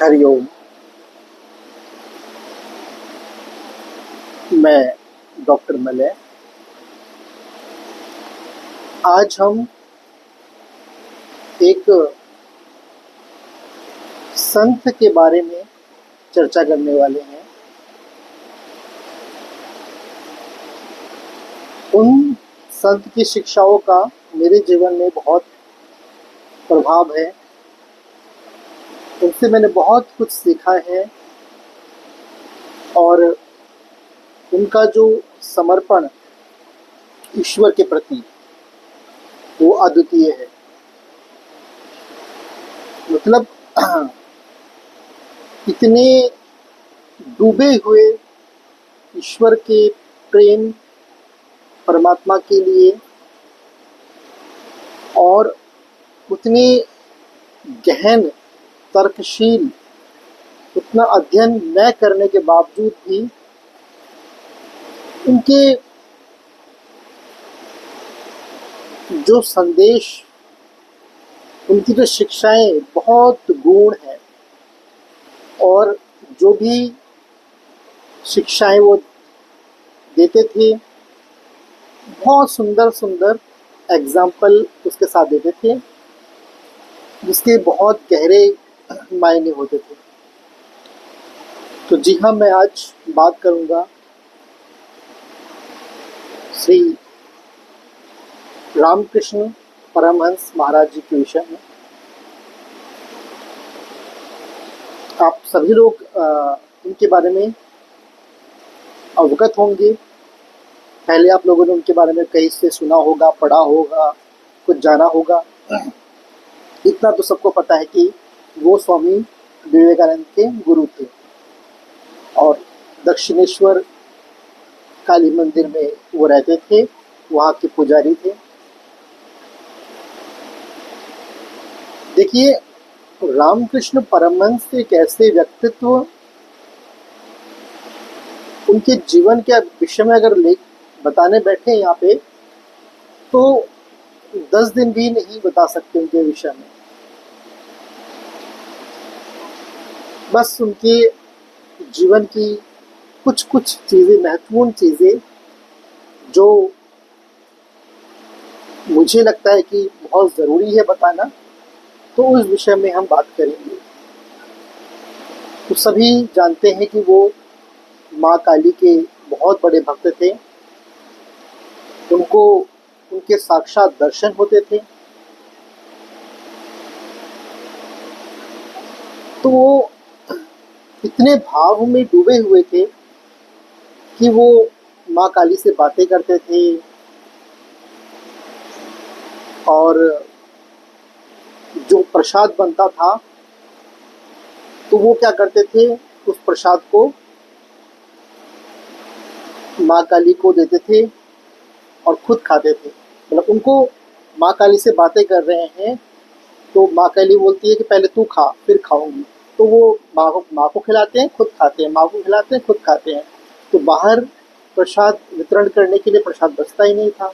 हरिओम। मैं doctor Malay. आज हम एक संत के बारे में चर्चा करने वाले हैं। उन संत की शिक्षाओं का मेरे जीवन में बहुत प्रभाव है। उनसे मैंने बहुत कुछ सीखा है और उनका जो समर्पण ईश्वर के प्रति वो अद्वितीय है। मतलब इतने डूबे हुए ईश्वर के प्रेम, परमात्मा के लिए, और उतने गहन तर्कशील, उतना अध्ययन न करने के बावजूद भी उनके जो संदेश, उनकी जो शिक्षाएं बहुत गूढ़ हैं, और जो भी शिक्षाएं वो देते थे बहुत सुंदर सुंदर एग्जाम्पल उसके साथ देते थे, जिसके बहुत गहरे मायने होते थे। तो जी हाँ, मैं आज बात करूंगा श्री रामकृष्ण परमहंस महाराज जी के विषय में। आप सभी लोग उनके बारे में अवगत होंगे। पहले आप लोगों ने उनके बारे में कहीं से सुना होगा, पढ़ा होगा, कुछ जाना होगा। इतना तो सबको पता है कि वो स्वामी विवेकानंद के गुरु थे और दक्षिणेश्वर काली मंदिर में वो रहते थे, वहाँ के पुजारी थे। देखिए, रामकृष्ण परमहंस एक ऐसे व्यक्तित्व, उनके जीवन के विषय में अगर बताने बैठे यहाँ पे तो 10 दिन भी नहीं बता सकते उनके विषय में। बस उनके जीवन की कुछ कुछ चीज़ें, महत्वपूर्ण चीज़ें जो मुझे लगता है कि बहुत ज़रूरी है बताना, तो उस विषय में हम बात करेंगे। तो सभी जानते हैं कि वो माँ काली के बहुत बड़े भक्त थे। उनको उनके साक्षात दर्शन होते थे। तो वो इतने भाव में डूबे हुए थे कि वो माँ काली से बातें करते थे, और जो प्रसाद बनता था तो वो क्या करते थे, उस प्रसाद को माँ काली को देते थे और खुद खाते थे। मतलब उनको माँ काली से बातें कर रहे हैं तो माँ काली बोलती है कि पहले तू खा फिर खाऊंगी। तो वो माँ को खिलाते हैं, खुद खाते हैं, माँ को खिलाते हैं, खुद खाते हैं। तो बाहर प्रसाद वितरण करने के लिए प्रसाद बचता ही नहीं था।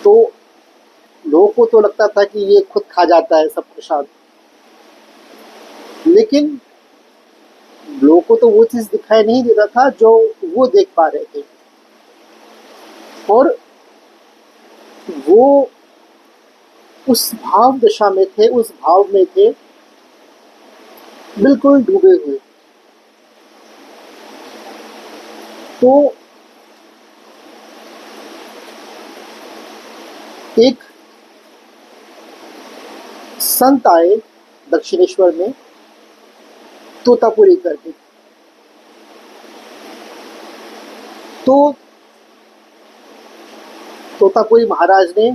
तो लोगों को तो लगता था कि ये खुद खा जाता है सब प्रसाद, लेकिन लोगों को तो वो चीज़ दिखाई नहीं देता था जो वो देख पा रहे थे। और वो उस भाव दशा में थे, उस भाव में थे, बिल्कुल डूबे हुए। तो एक संत आए दक्षिणेश्वर में, तोतापुरी करके। तो तोतापुरी महाराज ने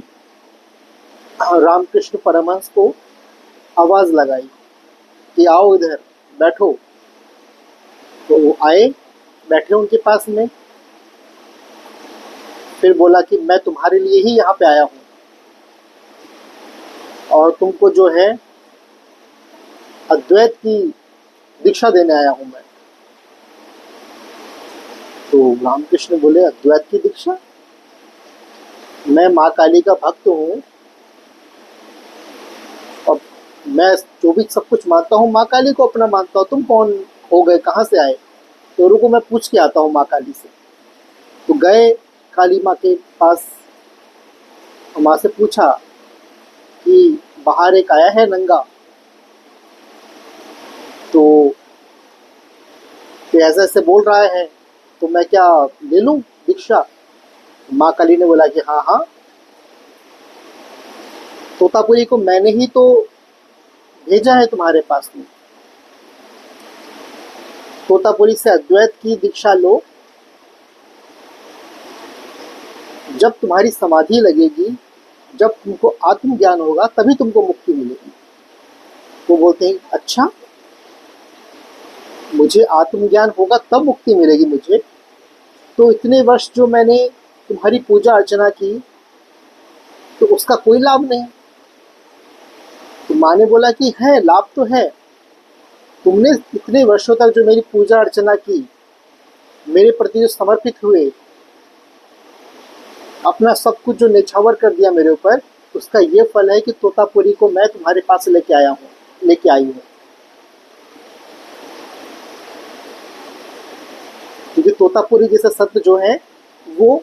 रामकृष्ण परमहंस को आवाज लगाई कि आओ इधर बैठो। तो वो आए, बैठे उनके पास में। फिर बोला कि मैं तुम्हारे लिए ही यहाँ पे आया हूँ और तुमको जो है अद्वैत की दीक्षा देने आया हूँ मैं। तो रामकृष्ण बोले, अद्वैत की दीक्षा? मैं माँ काली का भक्त हूँ और मैं जो भी सब कुछ मानता हूँ माँ काली को अपना मानता हूँ, तुम कौन हो गए, कहाँ से आए? तो रुको मैं पूछ के आता हूँ माँ काली से। तो गए काली माँ के पास, माँ से पूछा कि बाहर एक आया है नंगा, तो ऐसे ऐसे बोल रहा है, तो मैं क्या ले लूं दीक्षा? माँ काली ने बोला कि हाँ हाँ, तोतापुरी को मैंने ही तो भेजा है तुम्हारे पास में। तोतापुरी से अद्वैत की दीक्षा लो, जब तुम्हारी समाधि लगेगी, जब तुमको आत्मज्ञान होगा तभी तुमको मुक्ति मिलेगी। वो बोलते हैं अच्छा, मुझे आत्मज्ञान होगा तब मुक्ति मिलेगी मुझे? तो इतने वर्ष जो मैंने तुम्हारी पूजा अर्चना की, तो उसका कोई लाभ नहीं? तो माँ ने बोला कि है, लाभ तो है। तुमने इतने वर्षों तक जो मेरी पूजा अर्चना की, मेरे प्रति जो समर्पित हुए, अपना सब कुछ जो निछावर कर दिया मेरे ऊपर, उसका ये फल है कि तोतापुरी को मैं तुम्हारे पास लेके आई हूँ। क्योंकि तोतापुरी जैसे संत जो है वो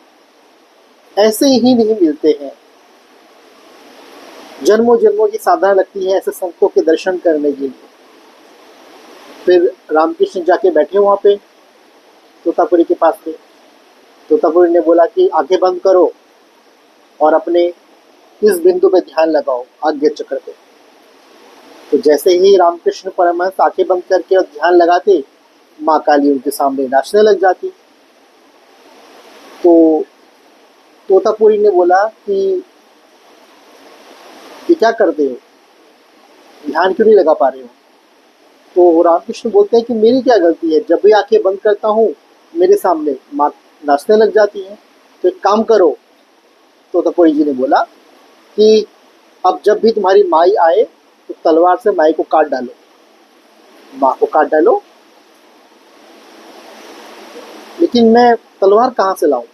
ऐसे ही नहीं मिलते हैं। जन्मों जन्मों की साधना लगती है ऐसे संतों के दर्शन करने के लिए। फिर रामकृष्ण जाके बैठे वहाँ पे तोतापुरी के पास में। तोतापुरी ने बोला कि आंखें बंद करो और अपने इस बिंदु पे ध्यान लगाओ, आज्ञा चक्र पे। तो जैसे ही रामकृष्ण परमहंस आंखें बंद करके और ध्यान लगाते, माँ काली उनके सामने नाचने लग जाती। तो तोतापुरी ने बोला कि ये क्या करते हो, ध्यान क्यों नहीं लगा पा रहे हो? तो रामकृष्ण बोलते हैं कि मेरी क्या गलती है, जब भी आंखें बंद करता हूँ मेरे सामने माँ नाचने लग जाती है। तो एक काम करो, तोतापुरी जी ने बोला कि अब जब भी तुम्हारी माई आए तो तलवार से माई को काट डालो, माँ को काट डालो। लेकिन मैं तलवार कहाँ से लाऊं?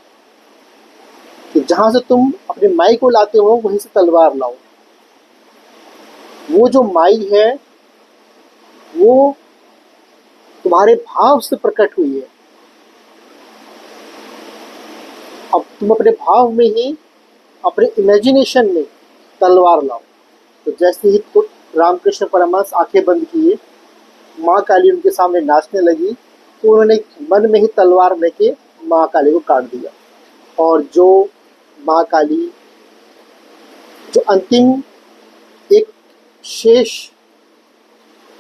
कि जहां से तुम अपनी माई को लाते हो वहीं से तलवार लाओ। वो जो माई है वो तुम्हारे भाव से प्रकट हुई है, अब तुम अपने भाव में ही, अपने इमेजिनेशन में तलवार लाओ। तो जैसे ही तो रामकृष्ण परमहंस आंखें बंद किए, माँ काली उनके सामने नाचने लगी, तो उन्होंने मन में ही तलवार लेके माँ काली को काट दिया। और जो माँ काली, जो अंतिम एक शेष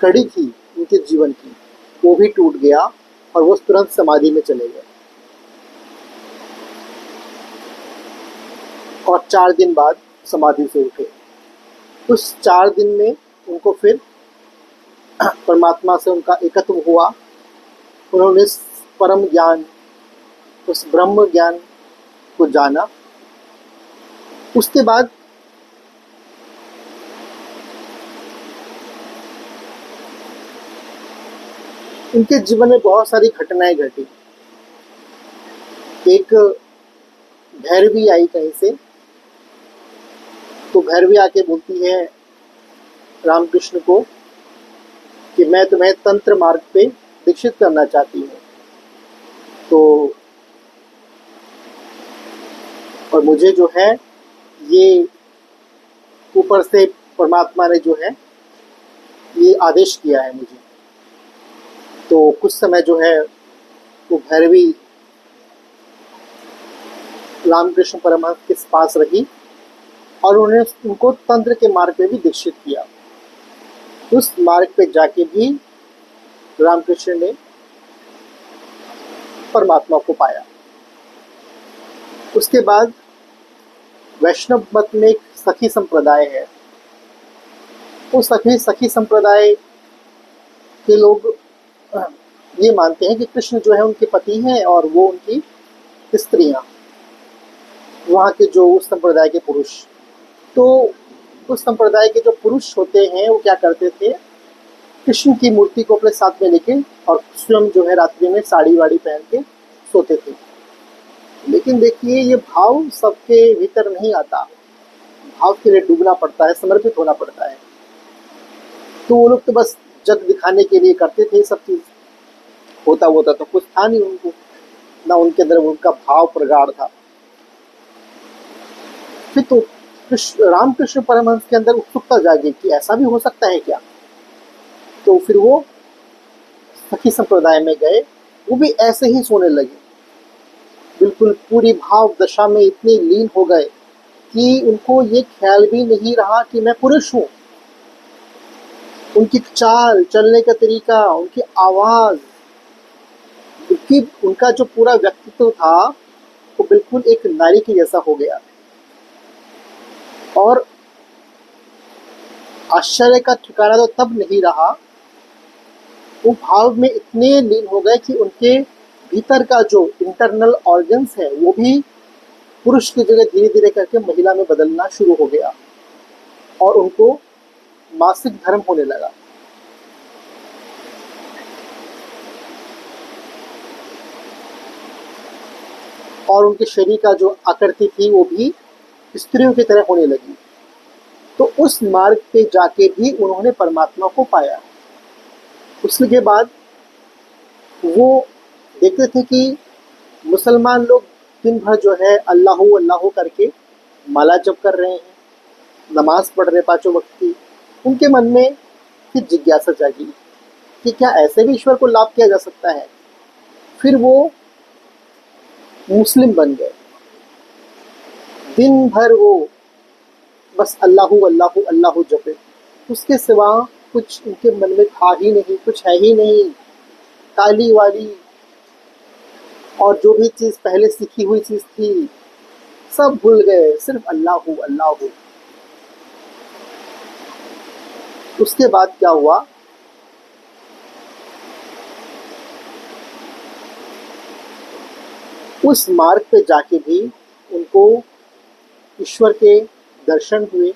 कड़ी थी उनके जीवन की, वो भी टूट गया और वो तुरंत समाधि में चले गए। और 4 दिन बाद समाधि से उठे। उस 4 दिन में उनको फिर परमात्मा से उनका एकत्व हुआ। उन्होंने परम ज्ञान, उस ब्रह्म ज्ञान को जाना। उसके बाद उनके जीवन में बहुत सारी घटनाएं घटी। एक भैरवी आई कहीं से, तो भैरवी आके बोलती है रामकृष्ण को कि मैं तुम्हें तंत्र मार्ग पे दीक्षित करना चाहती हूँ। तो और मुझे जो है ये ऊपर से परमात्मा ने जो है ये आदेश किया है मुझे। तो कुछ समय जो है वो भैरवी रामकृष्ण परमहंस के पास रही और उन्होंने उनको तंत्र के मार्ग पे भी दीक्षित किया। उस मार्ग पे जाके भी रामकृष्ण ने परमात्मा को पाया। उसके बाद वैष्णव मत में एक सखी संप्रदाय है। उस सखी संप्रदाय के लोग ये मानते हैं कि कृष्ण जो है उनके पति हैं और वो उनकी स्त्रियां, वहाँ के जो उस संप्रदाय के पुरुष। तो उस संप्रदाय के जो पुरुष होते हैं वो क्या करते थे, कृष्ण की मूर्ति को अपने साथ में लेके और स्वयं जो है रात्रि में साड़ी वाड़ी पहन के सोते थे। लेकिन देखिए ये भाव सबके भीतर नहीं आता, भाव के लिए डूबना पड़ता है, समर्पित होना पड़ता है। तो वो लोग तो बस जग दिखाने के लिए करते थे सब चीज़, होता तो कुछ था नहीं उनको, ना उनके अंदर उनका भाव प्रगाढ़ था। फिर तो रामकृष्ण परमहंस के अंदर उत्सुकता जागी कि ऐसा भी हो सकता है क्या। तो फिर वो सखी संप्रदाय में गए, वो भी ऐसे ही सोने लगे, बिल्कुल पूरी भाव दशा में इतने लीन हो गए कि उनको ये ख्याल भी नहीं रहा कि मैं पुरुष हूँ। उनकी चाल चलने का तरीका, उनकी आवाज़, उनका जो पूरा व्यक्तित्व था वो बिल्कुल एक नारी के जैसा हो गया। और आश्चर्य का ठिकाना तो तब नहीं रहा, वो भाव में इतने लीन हो गए कि उनके भीतर का जो इंटरनल ऑर्गन्स है वो भी पुरुष की जगह धीरे धीरे करके महिला में बदलना शुरू हो गया और उनको मासिक धर्म होने लगा। और उनके शरीर का जो आकृति थी वो भी स्त्रियों की तरह होने लगी। तो उस मार्ग पे जाके भी उन्होंने परमात्मा को पाया। उसके बाद वो देखते थे कि मुसलमान लोग दिन भर जो है अल्लाह अल्लाह करके माला जप कर रहे हैं, नमाज पढ़ रहे पाँचों वक्त की। उनके मन में फिर जिज्ञासा जागी कि क्या ऐसे भी ईश्वर को लाभ किया जा सकता है। फिर वो मुस्लिम बन गए। दिन भर वो बस अल्लाह अल्लाह अल्लाह जपे, उसके सिवा कुछ उनके मन में था ही नहीं, कुछ है ही नहीं। काली वाली और जो भी चीज़ पहले सीखी हुई चीज़ थी सब भूल गए, सिर्फ अल्लाह अल्लाह। उसके बाद क्या हुआ, उस मार्ग पे जाके भी उनको ईश्वर के दर्शन हुए,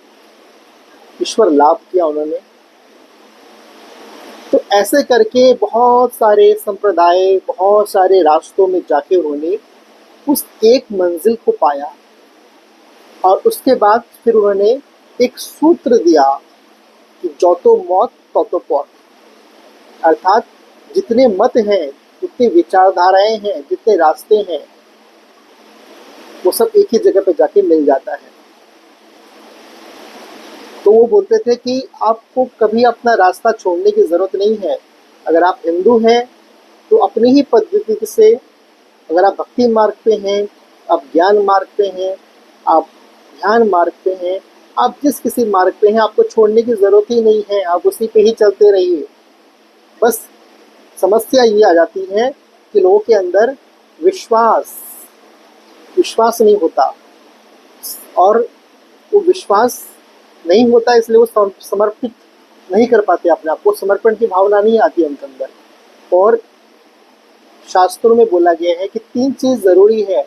ईश्वर लाभ किया उन्होंने। तो ऐसे करके बहुत सारे संप्रदाय, बहुत सारे रास्तों में जाके उन्होंने उस एक मंजिल को पाया। और उसके बाद फिर उन्होंने एक सूत्र दिया कि जो तो मौत तो पौत, अर्थात जितने मत हैं, जितनी विचारधाराएं हैं, जितने रास्ते हैं, वो सब एक ही जगह पे जाके मिल जाता है। तो वो बोलते थे कि आपको कभी अपना रास्ता छोड़ने की ज़रूरत नहीं है। अगर आप हिंदू हैं तो अपनी ही पद्धति से, अगर आप भक्ति मार्ग पे हैं, आप ज्ञान मार्ग पे हैं, आप ध्यान मार्ग पे हैं, आप जिस किसी मार्ग पे हैं, आपको छोड़ने की ज़रूरत ही नहीं है, आप उसी पे ही चलते रहिए। बस समस्या ये आ जाती है कि लोगों के अंदर विश्वास नहीं होता, और वो विश्वास नहीं होता इसलिए वो समर्पित नहीं कर पाते अपने आप को, समर्पण की भावना नहीं आती उनके अंदर। और शास्त्रों में बोला गया है कि 3 चीज़ ज़रूरी है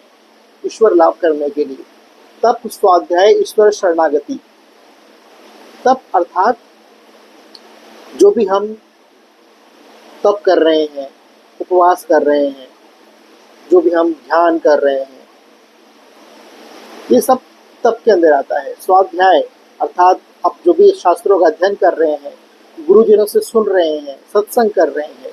ईश्वर लाभ करने के लिए। तप, स्वाध्याय, ईश्वर शरणागति। तप अर्थात जो भी हम तप कर रहे हैं, उपवास कर रहे हैं, जो भी हम ध्यान कर रहे हैं, ये सब तप के अंदर आता है। स्वाध्याय अर्थात आप जो भी शास्त्रों का अध्ययन कर रहे हैं, गुरुजनों से सुन रहे हैं, सत्संग कर रहे हैं।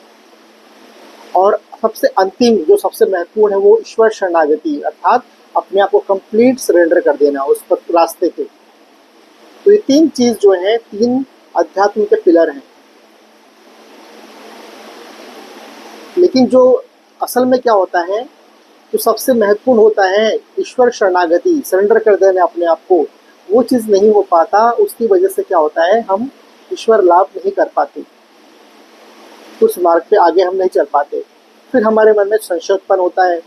और सबसे अंतिम जो सबसे महत्वपूर्ण है वो ईश्वर शरणागति, अर्थात अपने आप को कंप्लीट सरेंडर कर देना उस पर रास्ते पे। तो ये 3 चीज़ जो है, 3 अध्यात्म के पिलर हैं। लेकिन जो असल में क्या होता है, जो सबसे महत्वपूर्ण होता है ईश्वर शरणागति, सरेंडर कर देना अपने आप को, वो चीज़ नहीं हो पाता। उसकी वजह से क्या होता है, हम ईश्वर लाभ नहीं कर पाते, उस मार्ग पे आगे हम नहीं चल पाते। फिर हमारे मन में संशय उत्पन्न होता है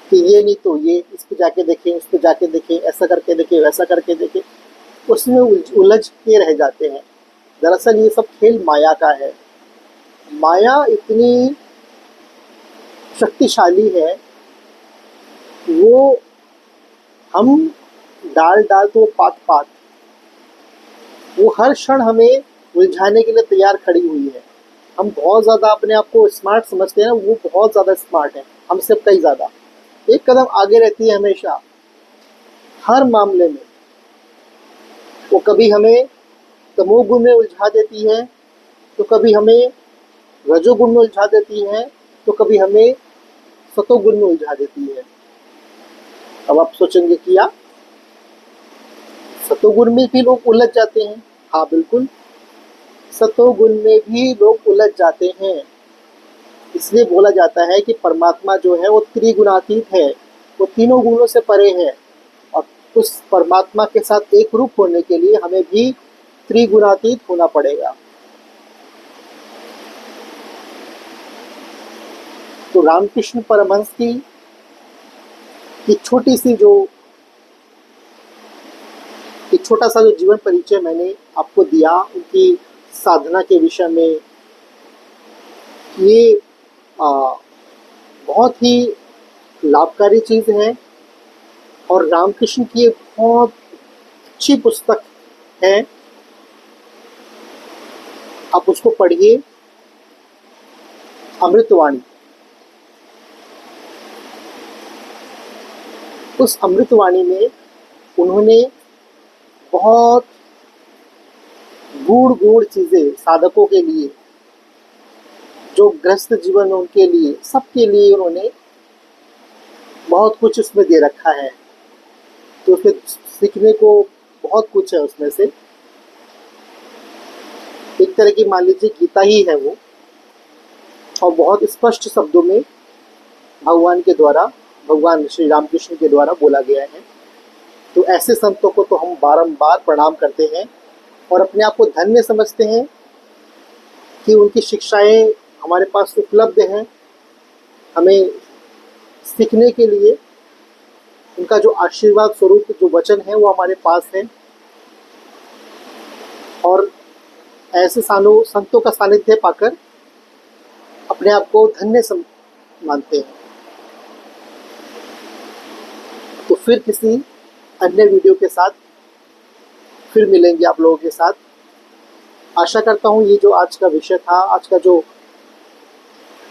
कि ये नहीं तो ये, इस पे जाके देखें, उस पे जाके देखें, ऐसा करके देखें, वैसा करके देखें, उसमें उलझ के रह जाते हैं। दरअसल ये सब खेल माया का है। माया इतनी शक्तिशाली है, वो हम डाल तो पात पात, वो हर क्षण हमें उलझाने के लिए तैयार खड़ी हुई है। हम बहुत ज़्यादा अपने आप को स्मार्ट समझते हैं ना, वो बहुत ज़्यादा स्मार्ट है हमसे कई ज़्यादा, एक कदम आगे रहती है हमेशा हर मामले में। वो कभी हमें तमोगुण में उलझा देती है, तो कभी हमें रजोगुण में उलझा देती है, तो कभी हमें सतोगुण में उलझा देती है। अब आप सोचेंगे कि यार सतोगुण में भी लोग उलझ जाते हैं। हाँ बिल्कुल, सतोगुण में भी लोग उलझ जाते हैं। इसलिए बोला जाता है कि परमात्मा जो है वो त्रिगुणातीत है, वो तीनों गुणों से परे है। और उस परमात्मा के साथ एक रूप होने के लिए हमें भी त्रिगुणातीत होना पड़ेगा। तो रामकृष्ण परमहंस की छोटी सी जो एक छोटा सा जो जीवन परिचय मैंने आपको दिया उनकी साधना के विषय में, ये बहुत ही लाभकारी चीज़ है। और रामकृष्ण की एक बहुत अच्छी पुस्तक है, आप उसको पढ़िए, अमृतवाणी। उस अमृतवाणी में उन्होंने बहुत गूढ़ गूढ़ चीज़ें साधकों के लिए, जो ग्रस्त जीवन में उनके लिए, सबके लिए उन्होंने बहुत कुछ उसमें दे रखा है। तो उसमें सीखने को बहुत कुछ है। उसमें से एक तरह की मान लीजिए गीता ही है वो, और बहुत स्पष्ट शब्दों में भगवान के द्वारा, भगवान श्री रामकृष्ण के द्वारा बोला गया है। तो ऐसे संतों को तो हम बारंबार प्रणाम करते हैं और अपने आप को धन्य समझते हैं कि उनकी शिक्षाएं हमारे पास उपलब्ध हैं। हमें सीखने के लिए उनका जो आशीर्वाद स्वरूप जो वचन है वो हमारे पास है, और ऐसे संतों का सानिध्य पाकर अपने आप को धन्य मानते हैं। तो फिर किसी अन्य वीडियो के साथ फिर मिलेंगे आप लोगों के साथ। आशा करता हूँ ये जो आज का विषय था, आज का जो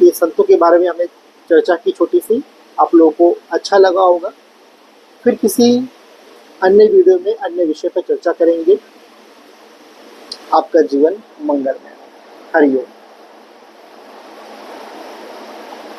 ये संतों के बारे में हमने चर्चा की छोटी सी, आप लोगों को अच्छा लगा होगा। फिर किसी अन्य वीडियो में अन्य विषय पर चर्चा करेंगे। आपका जीवन मंगलमय। हरिओम।